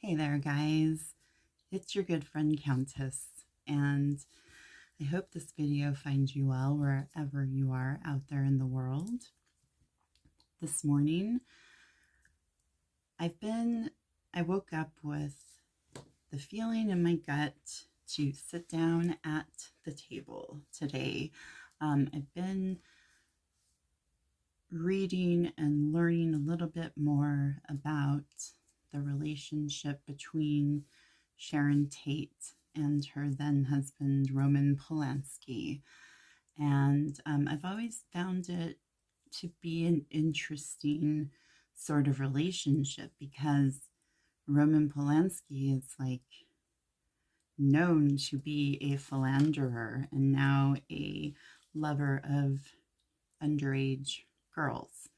Hey there, guys. It's your good friend Countess, and I hope this video finds you well wherever you are out there in the world. This morning, I woke up with the feeling in my gut to sit down at the table today. I've been reading and learning a little bit more about the relationship between Sharon Tate and her then husband Roman Polanski. And I've always found it to be an interesting sort of relationship because Roman Polanski is like known to be a philanderer and now a lover of underage girls.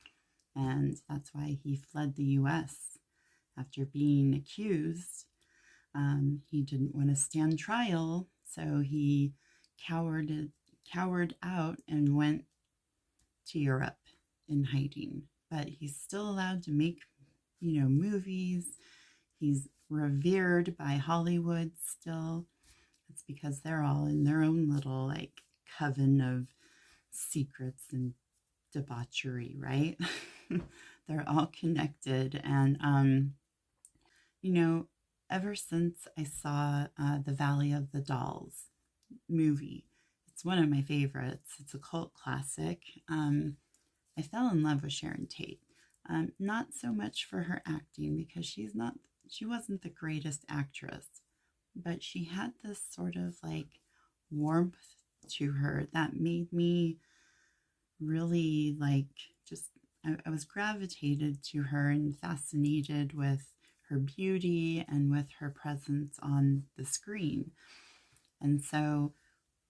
And that's why he fled the US after being accused. He didn't want to stand trial, so he cowered out and went to Europe in hiding. But he's still allowed to make, movies. He's revered by Hollywood still. It's because they're all in their own little coven of secrets and debauchery, right? They're all connected. And ever since I saw the Valley of the Dolls movie, it's one of my favorites. It's a cult classic. I fell in love with Sharon Tate. Not so much for her acting because she wasn't the greatest actress, but she had this sort of warmth to her that made me really I was gravitated to her and fascinated with her beauty and with her presence on the screen. And so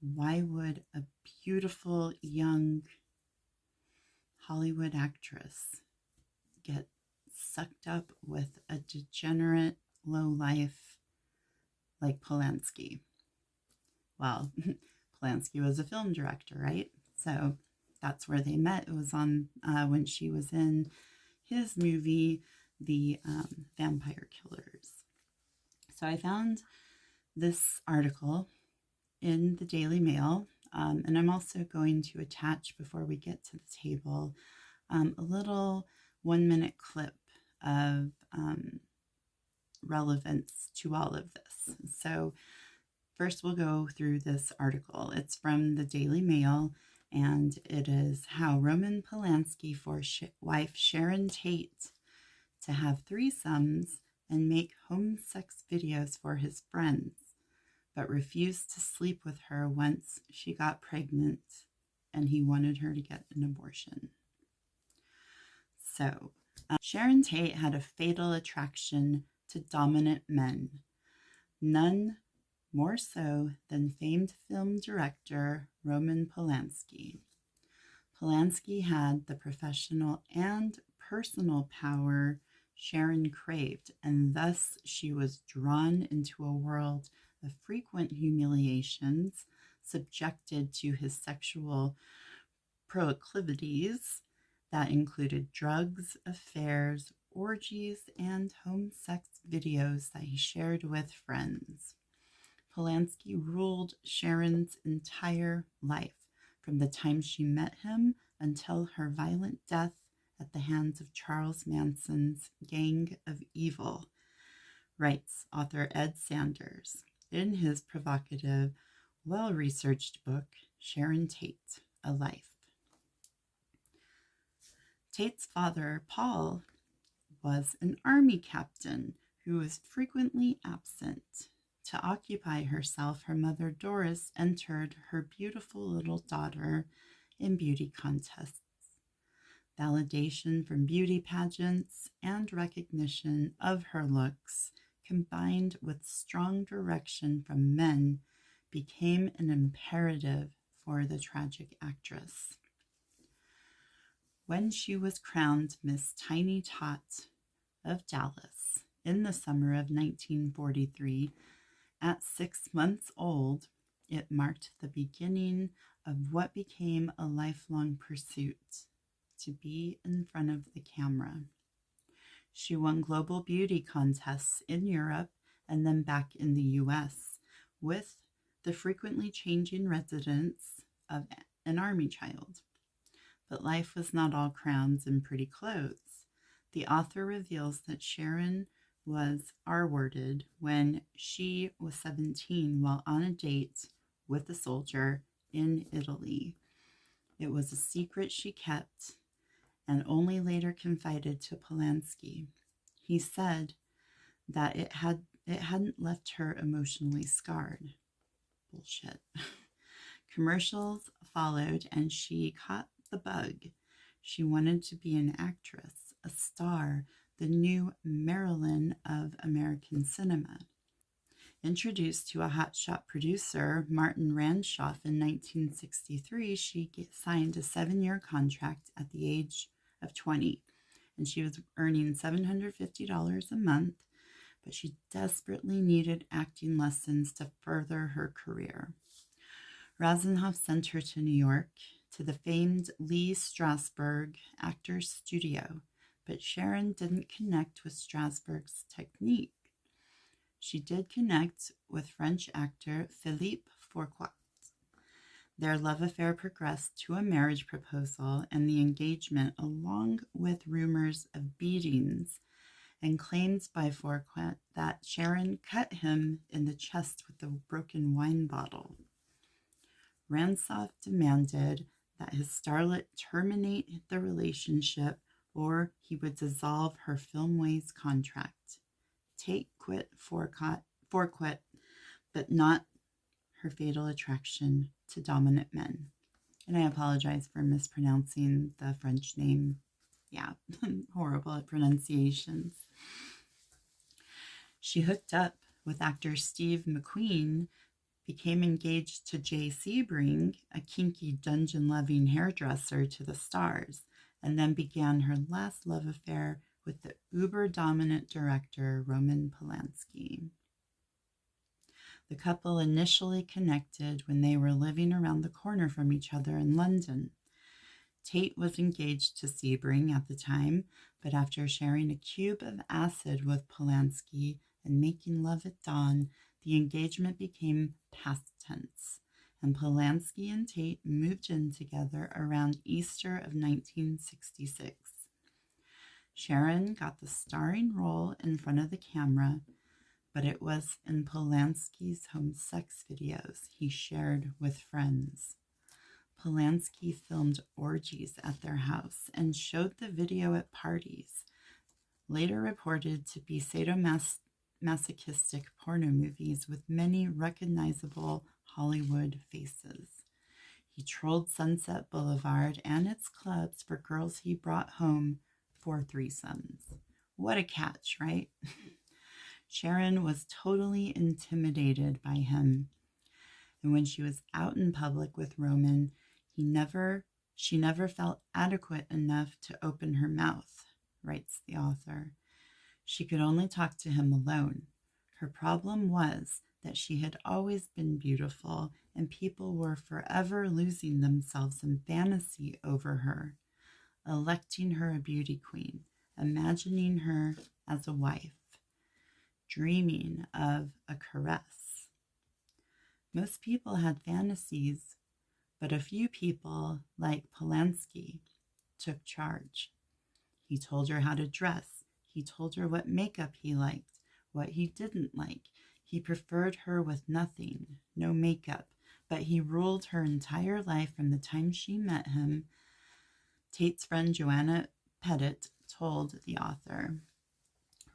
why would a beautiful young Hollywood actress get sucked up with a degenerate lowlife like Polanski? Well, Polanski was a film director, right? So that's where they met. It was on when she was in his movie, The Vampire Killers. So I found this article in the Daily Mail, and I'm also going to attach, before we get to the table, a little 1-minute clip of relevance to all of this. So first we'll go through this article. It's from the Daily Mail, and it is how Roman Polanski forced wife Sharon Tate to have threesomes and make home sex videos for his friends, but refused to sleep with her once she got pregnant and he wanted her to get an abortion. So, Sharon Tate had a fatal attraction to dominant men, none more so than famed film director Roman Polanski. Polanski had the professional and personal power Sharon craved, and thus she was drawn into a world of frequent humiliations, subjected to his sexual proclivities that included drugs, affairs, orgies, and home sex videos that he shared with friends. Polanski ruled Sharon's entire life, from the time she met him until her violent death at the hands of Charles Manson's Gang of Evil, writes author Ed Sanders in his provocative, well-researched book, Sharon Tate, A Life. Tate's father, Paul, was an army captain who was frequently absent. To occupy herself, her mother Doris entered her beautiful little daughter in beauty contests. Validation from beauty pageants and recognition of her looks, combined with strong direction from men, became an imperative for the tragic actress. When she was crowned Miss Tiny Tot of Dallas in the summer of 1943, at 6 months old, it marked the beginning of what became a lifelong pursuit: to be in front of the camera. She won global beauty contests in Europe and then back in the US, with the frequently changing residence of an army child. But life was not all crowns and pretty clothes. The author reveals that Sharon was R-worded when she was 17 while on a date with a soldier in Italy. It was a secret she kept and only later confided to Polanski. He said that it hadn't left her emotionally scarred. Bullshit. Commercials followed and she caught the bug. She wanted to be an actress, a star, the new Marilyn of American cinema. Introduced to a hotshot producer, Martin Ranshoff, in 1963, she signed a 7-year contract at the age of 20, and she was earning $750 a month, but she desperately needed acting lessons to further her career. Rasenhoff sent her to New York, to the famed Lee Strasberg Actors Studio, but Sharon didn't connect with Strasberg's technique. She did connect with French actor Philippe Fourquet. Their love affair progressed to a marriage proposal and the engagement, along with rumors of beatings and claims by Fourquet that Sharon cut him in the chest with a broken wine bottle. Ranshoff demanded that his starlet terminate the relationship or he would dissolve her Filmways contract. Tate quit Fourquet, but not her fatal attraction to dominant men. And I apologize for mispronouncing the French name. Yeah, horrible at pronunciations. She hooked up with actor Steve McQueen, became engaged to Jay Sebring, a kinky dungeon-loving hairdresser to the stars, and then began her last love affair with the uber-dominant director Roman Polanski. The couple initially connected when they were living around the corner from each other in London. Tate was engaged to Sebring at the time, but after sharing a cube of acid with Polanski and making love at dawn, the engagement became past tense, and Polanski and Tate moved in together around Easter of 1966. Sharon got the starring role in front of the camera, but it was in Polanski's home sex videos he shared with friends. Polanski filmed orgies at their house and showed the video at parties, later reported to be sadomasochistic porno movies with many recognizable Hollywood faces. He trolled Sunset Boulevard and its clubs for girls he brought home for threesomes. What a catch, right? Sharon was totally intimidated by him, and when she was out in public with Roman, she never felt adequate enough to open her mouth, writes the author. She could only talk to him alone. Her problem was that she had always been beautiful, and people were forever losing themselves in fantasy over her, electing her a beauty queen, imagining her as a wife, dreaming of a caress. Most people had fantasies, but a few people, like Polanski, took charge. He told her how to dress. He told her what makeup he liked, what he didn't like. He preferred her with nothing, no makeup, but he ruled her entire life from the time she met him. Tate's friend Joanna Pettit told the author.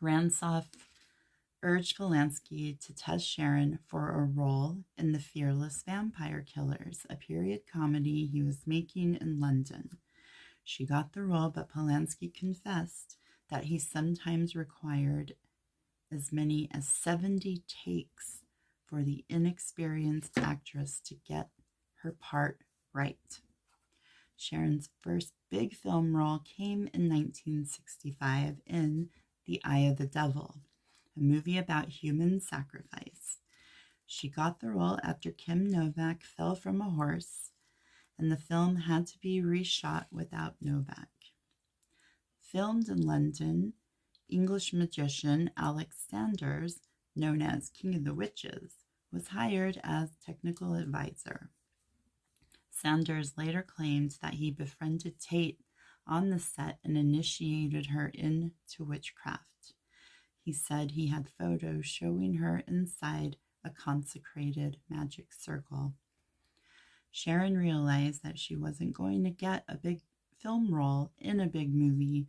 Ranshoff urged Polanski to test Sharon for a role in The Fearless Vampire Killers, a period comedy he was making in London. She got the role, but Polanski confessed that he sometimes required as many as 70 takes for the inexperienced actress to get her part right. Sharon's first big film role came in 1965 in The Eye of the Devil, a movie about human sacrifice. She got the role after Kim Novak fell from a horse, and the film had to be reshot without Novak. Filmed in London, English magician Alex Sanders, known as King of the Witches, was hired as technical advisor. Sanders later claimed that he befriended Tate on the set and initiated her into witchcraft. He said he had photos showing her inside a consecrated magic circle. Sharon realized that she wasn't going to get a big film role in a big movie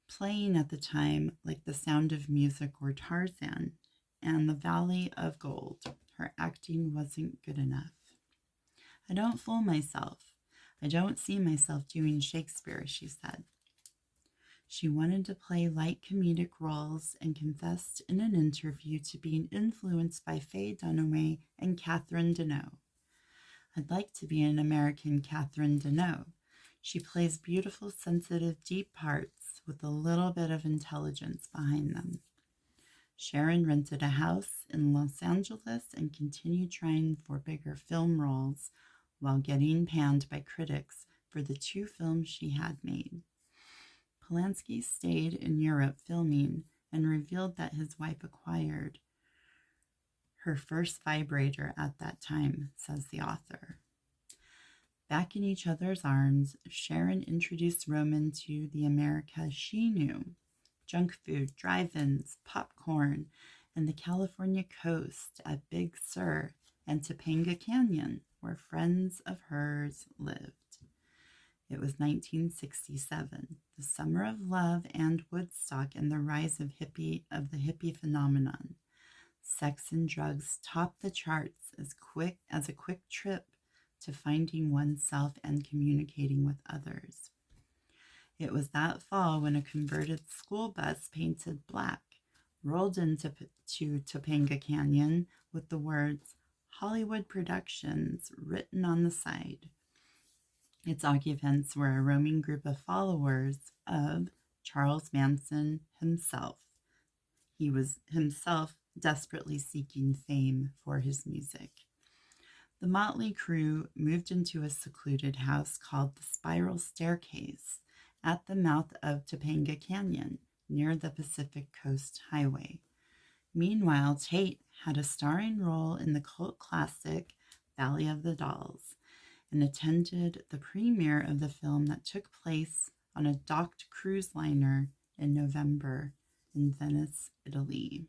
playing at the time, like The Sound of Music or Tarzan, and The Valley of Gold. Her acting wasn't good enough. I don't fool myself. I don't see myself doing Shakespeare, she said. She wanted to play light comedic roles and confessed in an interview to being influenced by Faye Dunaway and Catherine Deneuve. I'd like to be an American Catherine Deneuve. She plays beautiful, sensitive, deep parts with a little bit of intelligence behind them. Sharon rented a house in Los Angeles and continued trying for bigger film roles while getting panned by critics for the 2 films she had made. Polanski stayed in Europe filming and revealed that his wife acquired her first vibrator at that time, says the author. Back in each other's arms, Sharon introduced Roman to the America she knew: junk food, drive-ins, popcorn, and the California coast at Big Sur and Topanga Canyon, where friends of hers lived. It was 1967, the summer of love and Woodstock and the rise of the hippie phenomenon. Sex and drugs topped the charts as a quick trip to finding oneself and communicating with others. It was that fall when a converted school bus painted black rolled into Topanga Canyon with the words Hollywood Productions written on the side. Its occupants were a roaming group of followers of Charles Manson himself. He was himself desperately seeking fame for his music. The motley crew moved into a secluded house called the Spiral Staircase at the mouth of Topanga Canyon, near the Pacific Coast Highway. Meanwhile, Tate had a starring role in the cult classic Valley of the Dolls and attended the premiere of the film that took place on a docked cruise liner in November in Venice, Italy.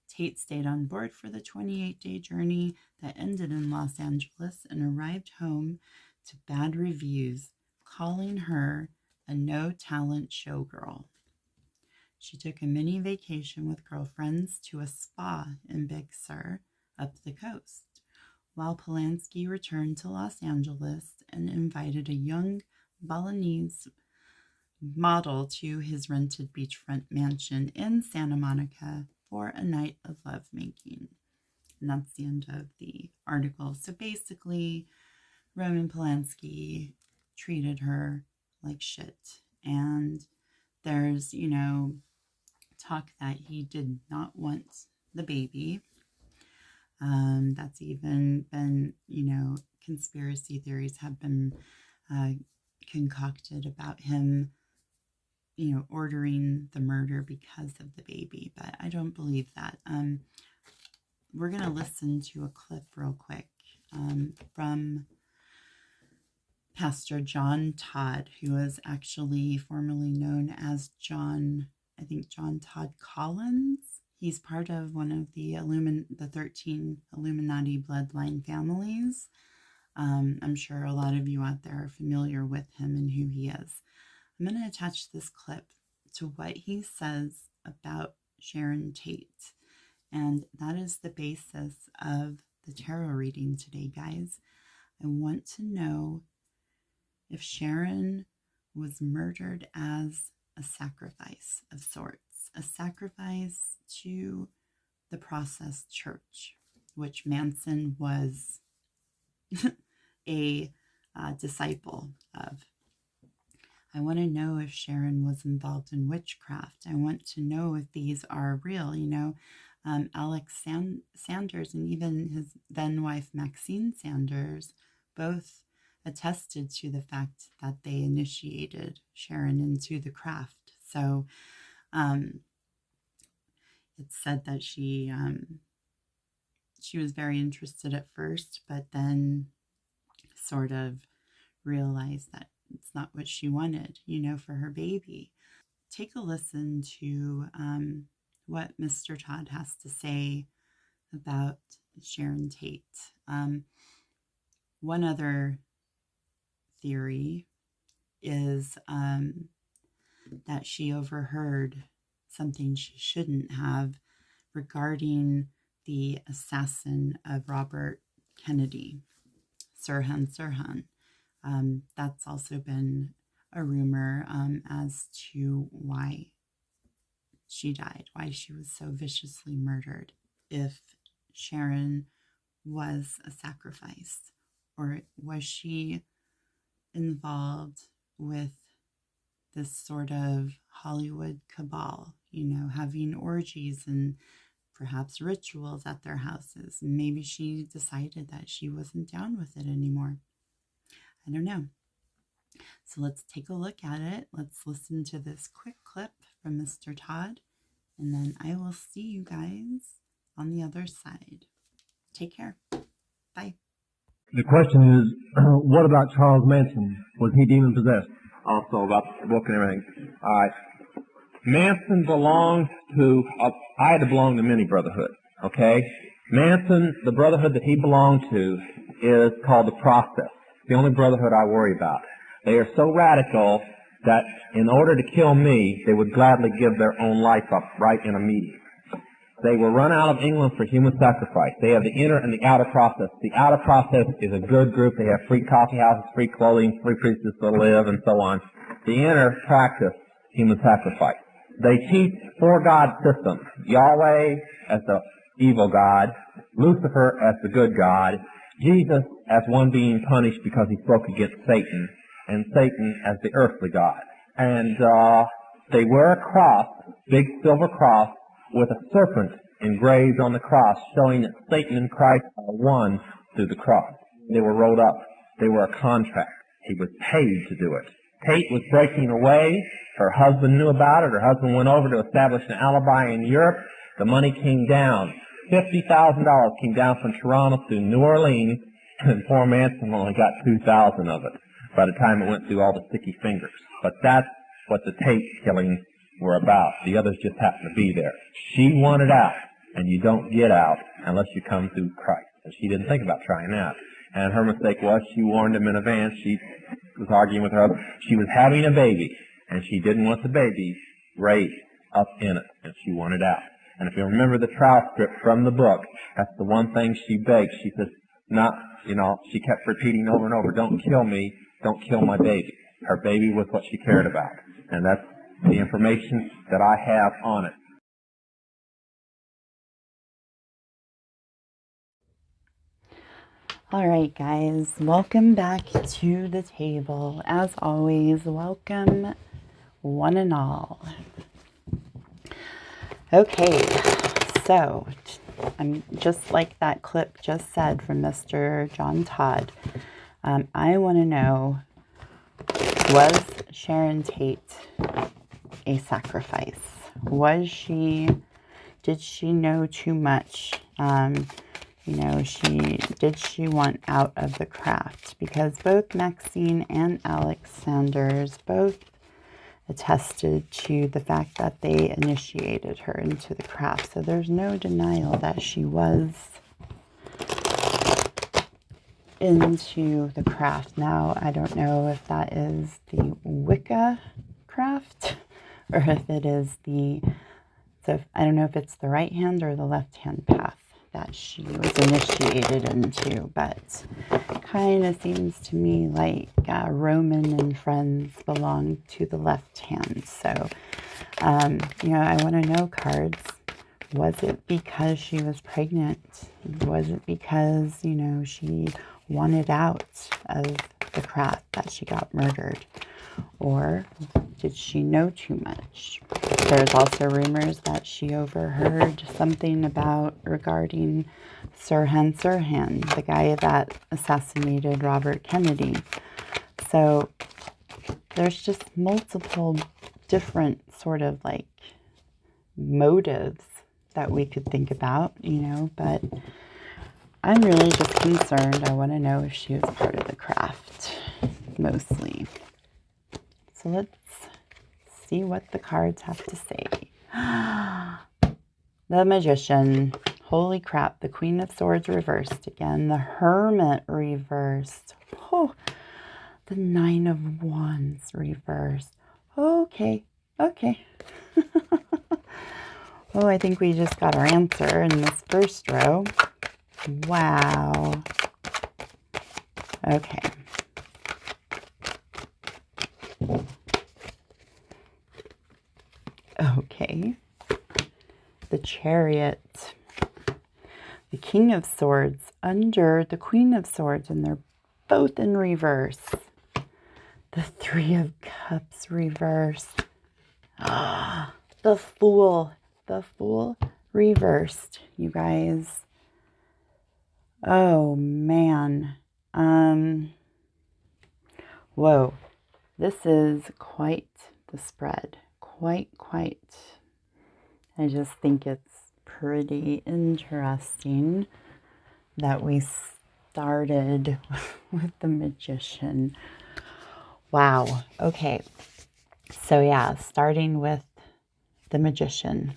Tate stayed on board for the 28-day journey that ended in Los Angeles and arrived home to bad reviews, calling her a no-talent showgirl. She took a mini vacation with girlfriends to a spa in Big Sur up the coast, while Polanski returned to Los Angeles and invited a young Balinese model to his rented beachfront mansion in Santa Monica for a night of lovemaking. And that's the end of the article. So basically, Roman Polanski treated her like shit. And there's, talk that he did not want the baby. That's even been, conspiracy theories have been concocted about him, ordering the murder because of the baby. But I don't believe that. We're going to listen to a clip real quick from Pastor John Todd, who was actually formerly known as John Todd Collins. He's part of one of the 13 Illuminati bloodline families. I'm sure a lot of you out there are familiar with him and who he is. I'm going to attach this clip to what he says about Sharon Tate. And that is the basis of the tarot reading today, guys. I want to know if Sharon was murdered as a sacrifice of sorts, a sacrifice to the processed church, which Manson was a disciple of. I want to know if Sharon was involved in witchcraft. I want to know if these are real. Alex Sanders and even his then wife Maxine Sanders both attested to the fact that they initiated Sharon into the craft. So Um, it's said that she was very interested at first, but then sort of realized that it's not what she wanted, for her baby. Take a listen to what Mr. Todd has to say about Sharon Tate. One other theory is that she overheard something she shouldn't have regarding the assassin of Robert Kennedy, Sirhan. That's also been a rumor as to why she died, why she was so viciously murdered. If Sharon was a sacrifice, or was she involved with this sort of Hollywood cabal, having orgies and perhaps rituals at their houses. Maybe she decided that she wasn't down with it anymore. I don't know. So let's take a look at it. Let's listen to this quick clip from Mr. Todd, and then I will see you guys on the other side. Take care. Bye. The question is, what about Charles Manson? Was he demon possessed? Also about the book and everything. All right. Manson belonged to, I had to belong to many brotherhoods, okay? Manson, the brotherhood that he belonged to is called the Process. The only brotherhood I worry about. They are so radical that in order to kill me, they would gladly give their own life up right in a meeting. They were run out of England for human sacrifice. They have the inner and the outer process. The outer process is a good group. They have free coffee houses, free clothing, free places to live, and so on. The inner practice human sacrifice. They teach four-God system. Yahweh as the evil God, Lucifer as the good God, Jesus as one being punished because he spoke against Satan, and Satan as the earthly God. And they wear a cross, big silver cross, with a serpent engraved on the cross, showing that Satan and Christ are one through the cross. They were rolled up. They were a contract. He was paid to do it. Tate was breaking away. Her husband knew about it. Her husband went over to establish an alibi in Europe. The money came down. $50,000 came down from Toronto to New Orleans, and poor Manson only got $2,000 of it by the time it went through all the sticky fingers. But that's what the Tate killings were about. The others just happened to be there. She wanted out, and you don't get out unless you come through Christ. And she didn't think about trying out. And her mistake was she warned him in advance. She was arguing with her husband. She was having a baby, and she didn't want the baby raised up in it, and she wanted out. And if you remember the trial script from the book, that's the one thing she begged. She says, she kept repeating over and over, don't kill me, don't kill my baby. Her baby was what she cared about. And that's the information that I have on it. All right, guys, welcome back to the table. As always, welcome one and all. Okay, so I'm just like that clip just said from Mr. John Todd. I want to know, was Sharon Tate a sacrifice? Did she know too much? Did she want out of the craft? Because both Maxine and Alex Sanders both attested to the fact that they initiated her into the craft. So there's no denial that she was into the craft. Now, I don't know if that is the Wicca craft or if it is I don't know if it's the right hand or the left hand path that she was initiated into, but kind of seems to me like Roman and friends belong to the left hand. So, I want to know, cards, was it because she was pregnant? Was it because, she wanted out of the craft that she got murdered? Or did she know too much? There's also rumors that she overheard something regarding Sirhan, the guy that assassinated Robert Kennedy. So there's just multiple different sort of motives that we could think about, but I'm really just concerned. I want to know if she was part of the craft, mostly. So let's see what the cards have to say. The Magician. Holy crap. The Queen of Swords reversed again. The Hermit reversed. Oh, the Nine of Wands reversed. Okay. Oh, I think we just got our answer in this first row. Wow. Okay. Okay. The Chariot. The King of Swords under the Queen of Swords, and they're both in reverse. The Three of Cups reversed. Ah, the Fool. The Fool reversed, you guys. Oh, man. Whoa. This is quite the spread. Quite. I just think it's pretty interesting that we started with the Magician. Wow. Okay. So yeah, starting with the Magician.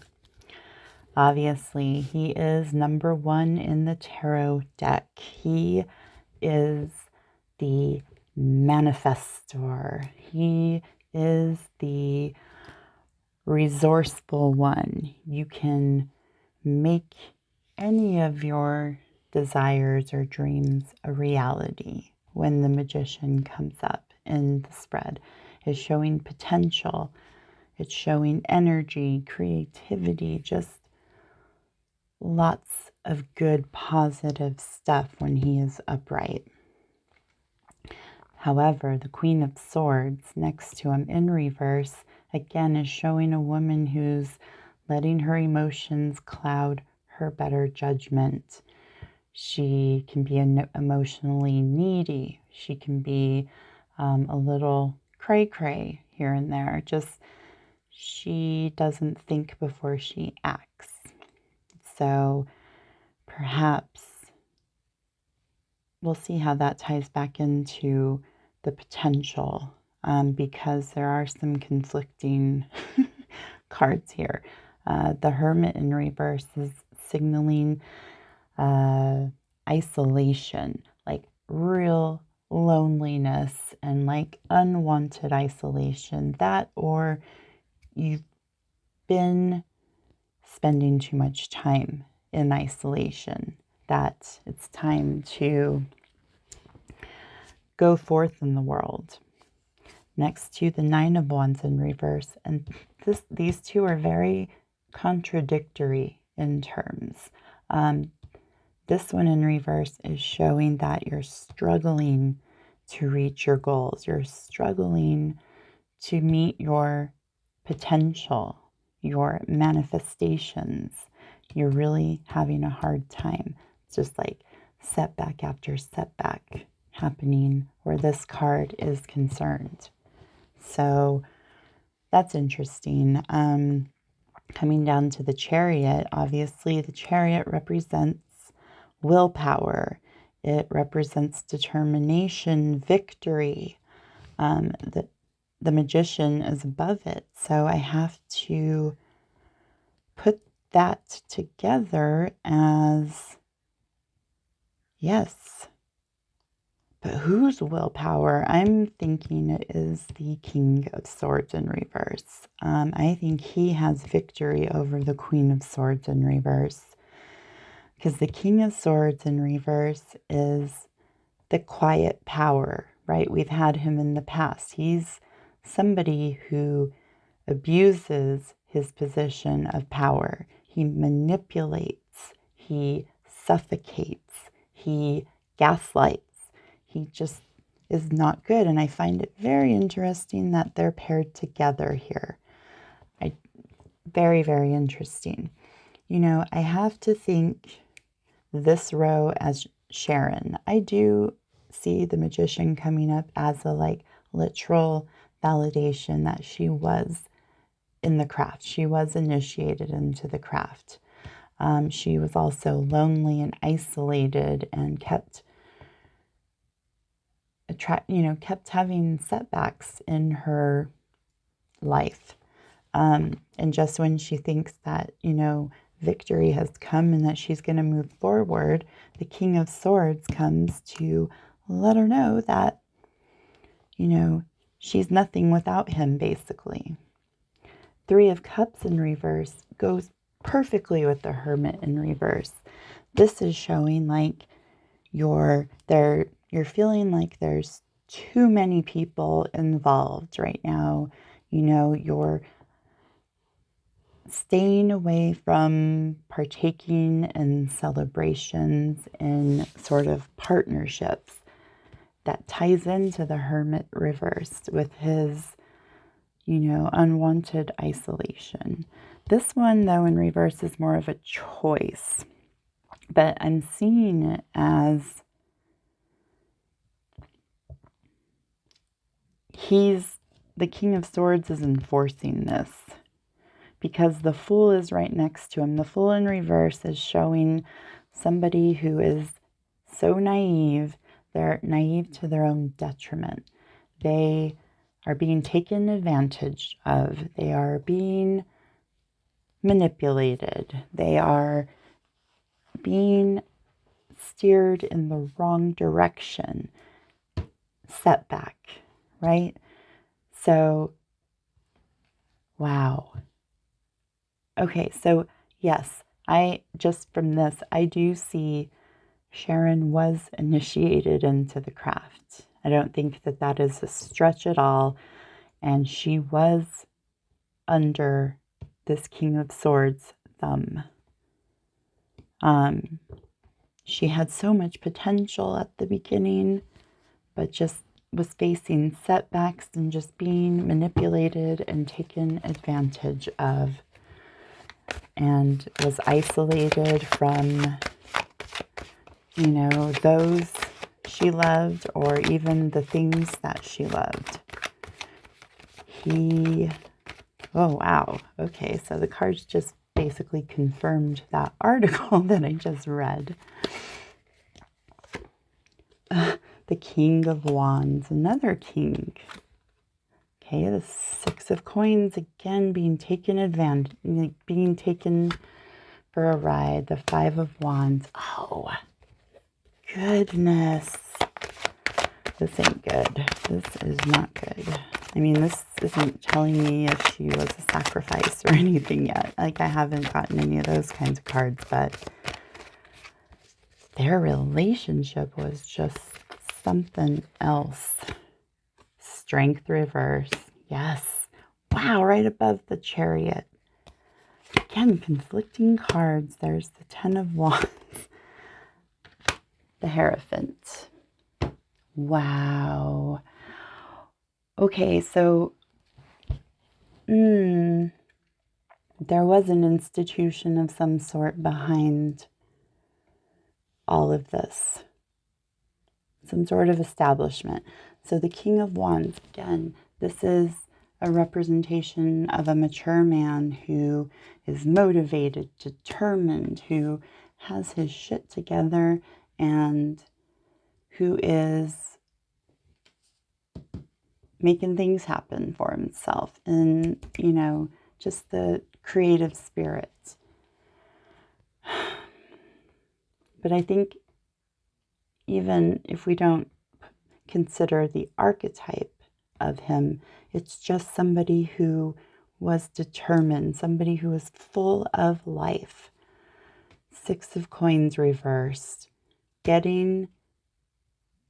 Obviously, he is number 1 in the tarot deck. He is the manifestor. He is the resourceful one. You can make any of your desires or dreams a reality when the Magician comes up in the spread. It's showing potential. It's showing energy, creativity, just lots of good, positive stuff when he is upright. However, the Queen of Swords next to him in reverse, again, is showing a woman who's letting her emotions cloud her better judgment. She can be emotionally needy. She can be a little cray-cray here and there. Just she doesn't think before she acts. So perhaps we'll see how that ties back into the potential, because there are some conflicting cards here. The Hermit in reverse is signaling isolation, like real loneliness and like unwanted isolation. That, or you've been spending too much time in isolation, that it's time to go forth in the world. Next to the Nine of Wands in reverse, and these two are very contradictory in terms. This one in reverse is showing that you're struggling to reach your goals. You're struggling to meet your potential, your manifestations. You're really having a hard time. It's just like setback after setback happening where this card is concerned. So that's interesting. Coming down to the Chariot, obviously the Chariot represents willpower. It represents determination, victory. The Magician is above it. So I have to put that together as, yes. But whose willpower? I'm thinking it is the King of Swords in reverse. I think he has victory over the Queen of Swords in reverse. Because the King of Swords in reverse is the quiet power, right? We've had him in the past. He's somebody who abuses his position of power. He manipulates. He suffocates. He gaslights. He just is not good. And I find it very interesting that they're paired together here. Very, very interesting. You know, I have to think this row as Sharon. I do see the Magician coming up as a like literal validation that she was in the craft. She was initiated into the craft. She was also lonely and isolated and kept having setbacks in her life. And just when she thinks that, victory has come and that she's going to move forward, the King of Swords comes to let her know that, she's nothing without him, basically. Three of Cups in reverse goes perfectly with the Hermit in reverse. This is showing like you're feeling like there's too many people involved right now. You're staying away from partaking in celebrations and sort of partnerships. That ties into the Hermit reversed with his, unwanted isolation. This one, though, in reverse is more of a choice. But I'm seeing it as the King of Swords is enforcing this because the Fool is right next to him. The Fool in reverse is showing somebody who is so naive. They're naive to their own detriment. They are being taken advantage of. They are being manipulated. They are being steered in the wrong direction. Setback, right? So, wow. Okay, so yes, from this, I do see Sharon was initiated into the craft. I don't think that is a stretch at all. And she was under this King of Swords' thumb. She had so much potential at the beginning, but just was facing setbacks and just being manipulated and taken advantage of, and was isolated from, those she loved or even the things that she loved. Oh, wow. Okay, so the cards just basically confirmed that article that I just read. The King of Wands, another king. Okay, the Six of Coins, again, being taken for a ride. The Five of Wands. Oh, goodness. This ain't good. This is not good. I mean, this isn't telling me if she was a sacrifice or anything yet. Like, I haven't gotten any of those kinds of cards, but their relationship was just something else. Strength reverse. Yes. Wow, right above the Chariot. Again, conflicting cards. There's the Ten of Wands. The Hierophant. Wow. Okay, so there was an institution of some sort behind all of this. Some sort of establishment. So the King of Wands, again, this is a representation of a mature man who is motivated, determined, who has his shit together, and who is making things happen for himself, and, just the creative spirit. But I think even if we don't consider the archetype of him, it's just somebody who was determined, somebody who was full of life. Six of Coins reversed, getting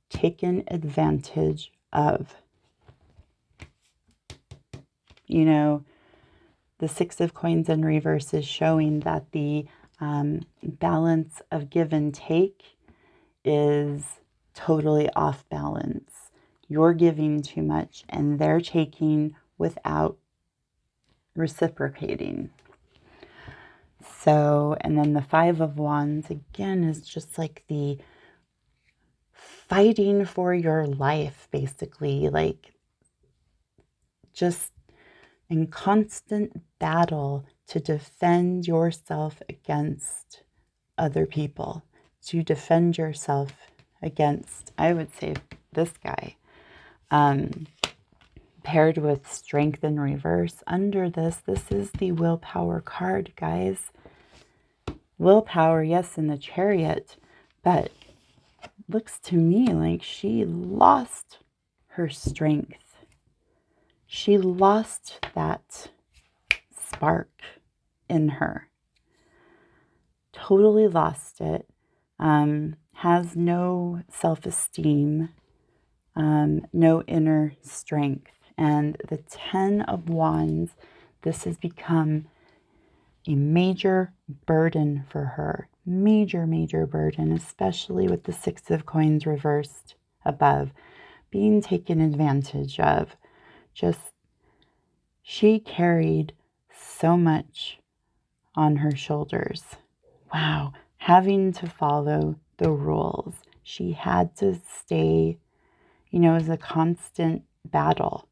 taken advantage of. The Six of Coins in reverse is showing that the balance of give and take is totally off balance. You're giving too much and they're taking without reciprocating. So, and then the Five of Wands, again, is just like the fighting for your life, basically, like just in constant battle to defend yourself against other people, to defend yourself against, I would say, this guy. Paired with strength in reverse. Under this is the willpower card, guys. Willpower, yes, in the Chariot, but looks to me like she lost her strength. She lost that spark in her. Totally lost it. Has no self-esteem, no inner strength. And the 10 of Wands, this has become a major burden for her. Major, major burden, especially with the 6 of Coins reversed above. Being taken advantage of. Just, she carried so much on her shoulders. Wow. Having to follow the rules. She had to stay, it was a constant battle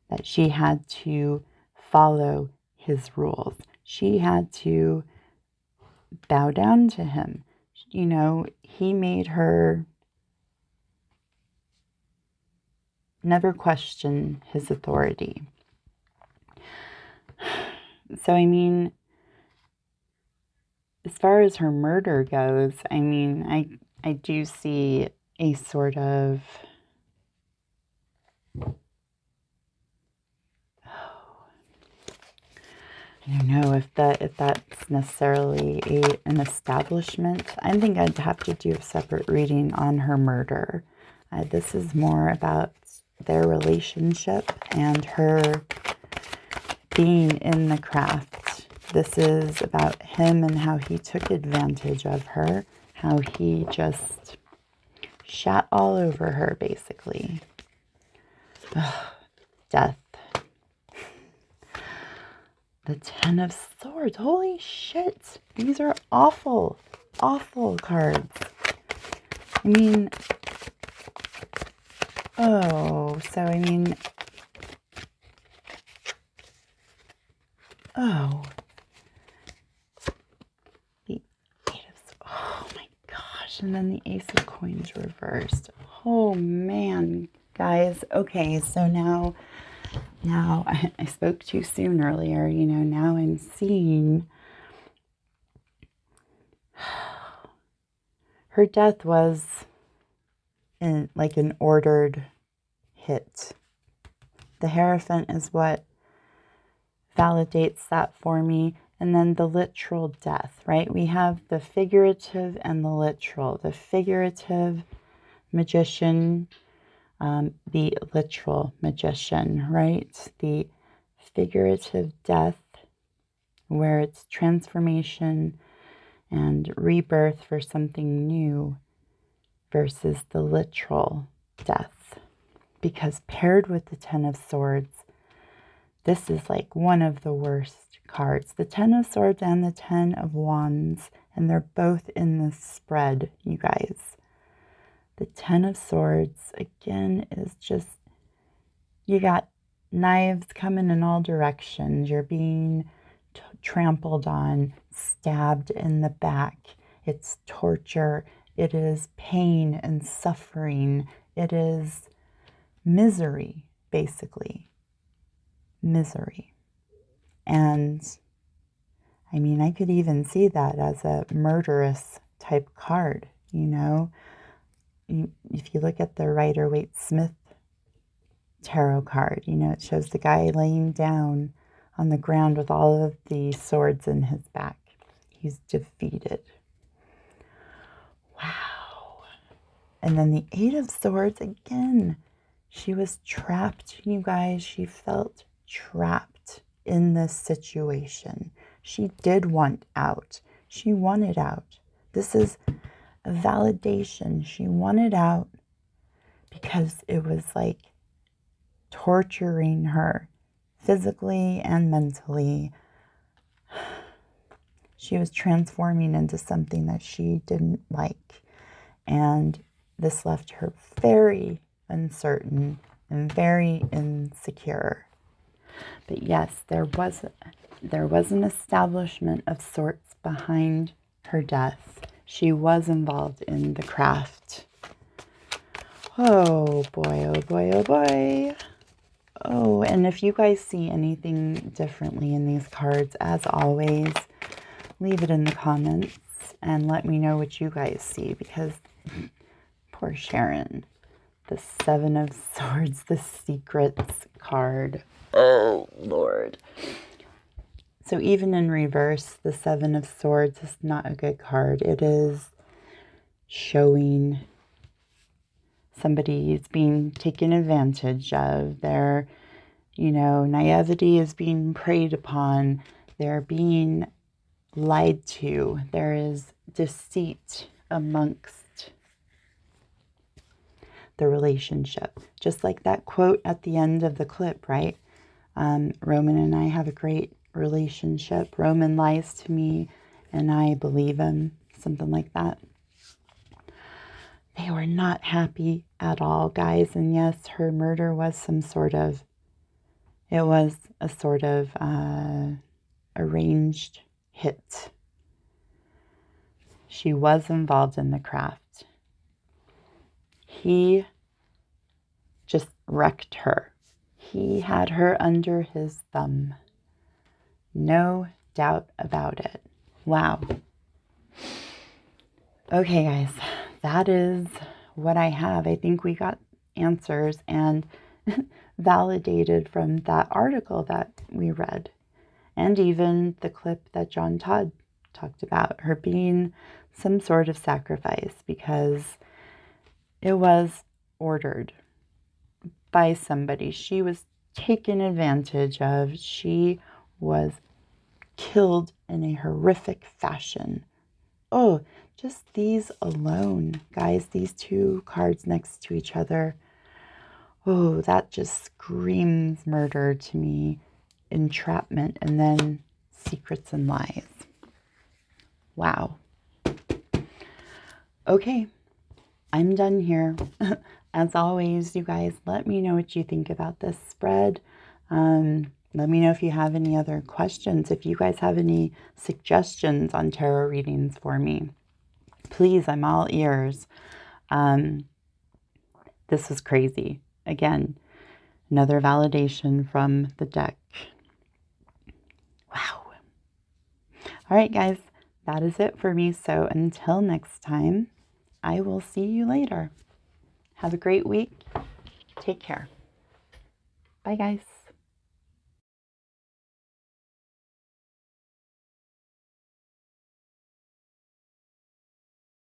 that she had to follow his rules. She had to bow down to him. He made her never question his authority. So, as far as her murder goes, I do see a sort of, I don't know if that's necessarily an establishment. I think I'd have to do a separate reading on her murder. This is more about their relationship and her being in the craft. This is about him and how he took advantage of her, how he just shat all over her, basically. Ugh, death. The 10 of Swords. Holy shit. These are awful, awful cards. Oh, the 8 of, oh my gosh. And then the Ace of Coins reversed. Oh man, guys. Okay, so now I spoke too soon earlier, now I'm seeing her death was like an ordered hit. The Hierophant is what validates that for me. And then the literal death, right? We have the figurative and the literal. The figurative magician, the literal magician, right? The figurative death, where it's transformation and rebirth for something new, versus the literal death. Because paired with the 10 of Swords, this is like one of the worst cards. The 10 of Swords and the 10 of Wands, and they're both in the spread, you guys. The 10 of Swords, again, is just, you got knives coming in all directions. You're being trampled on, stabbed in the back. It's torture. It is pain and suffering. It is misery, basically. Misery. And, I could even see that as a murderous type card, If you look at the Rider-Waite-Smith tarot card, it shows the guy laying down on the ground with all of the swords in his back. He's defeated. Wow. And then the 8 of Swords, again, she was trapped, you guys. She felt trapped in this situation. She did want out. She wanted out. This is a validation. She wanted out because it was like torturing her physically and mentally. She was transforming into something that she didn't like. And this left her very uncertain and very insecure. But yes, there was an establishment of sorts behind her death. She was involved in the craft. Oh boy, oh boy, oh boy. Oh, and if you guys see anything differently in these cards, as always, leave it in the comments and let me know what you guys see, because poor Sharon. The Seven of Swords, the Secrets card. Oh, Lord. So even in reverse, the Seven of Swords is not a good card. It is showing somebody's being taken advantage of. Their, naivety is being preyed upon. They're being lied to. There is deceit amongst the relationship. Just like that quote at the end of the clip, right? Roman and I have a great relationship. Roman lies to me and I believe him. Something like that. They were not happy at all, guys. And yes, her murder was a sort of arranged hit. She was involved in the craft. He just wrecked her. He had her under his thumb. No doubt about it. Wow. Okay, guys, that is what I have. I think we got answers and validated from that article that we read. And even the clip that John Todd talked about, her being some sort of sacrifice, because it was ordered by somebody. She was taken advantage of. She was killed in a horrific fashion. Oh, just these alone, guys, these two cards next to each other. Oh, that just screams murder to me. Entrapment, and then secrets and lies. Wow. Okay, I'm done here. As always, you guys, let me know what you think about this spread. Let me know if you have any other questions. If you guys have any suggestions on tarot readings for me, please, I'm all ears. This was crazy. Again, another validation from the deck. Wow. All right, guys, that is it for me. So until next time, I will see you later. Have a great week. Take care. Bye, guys.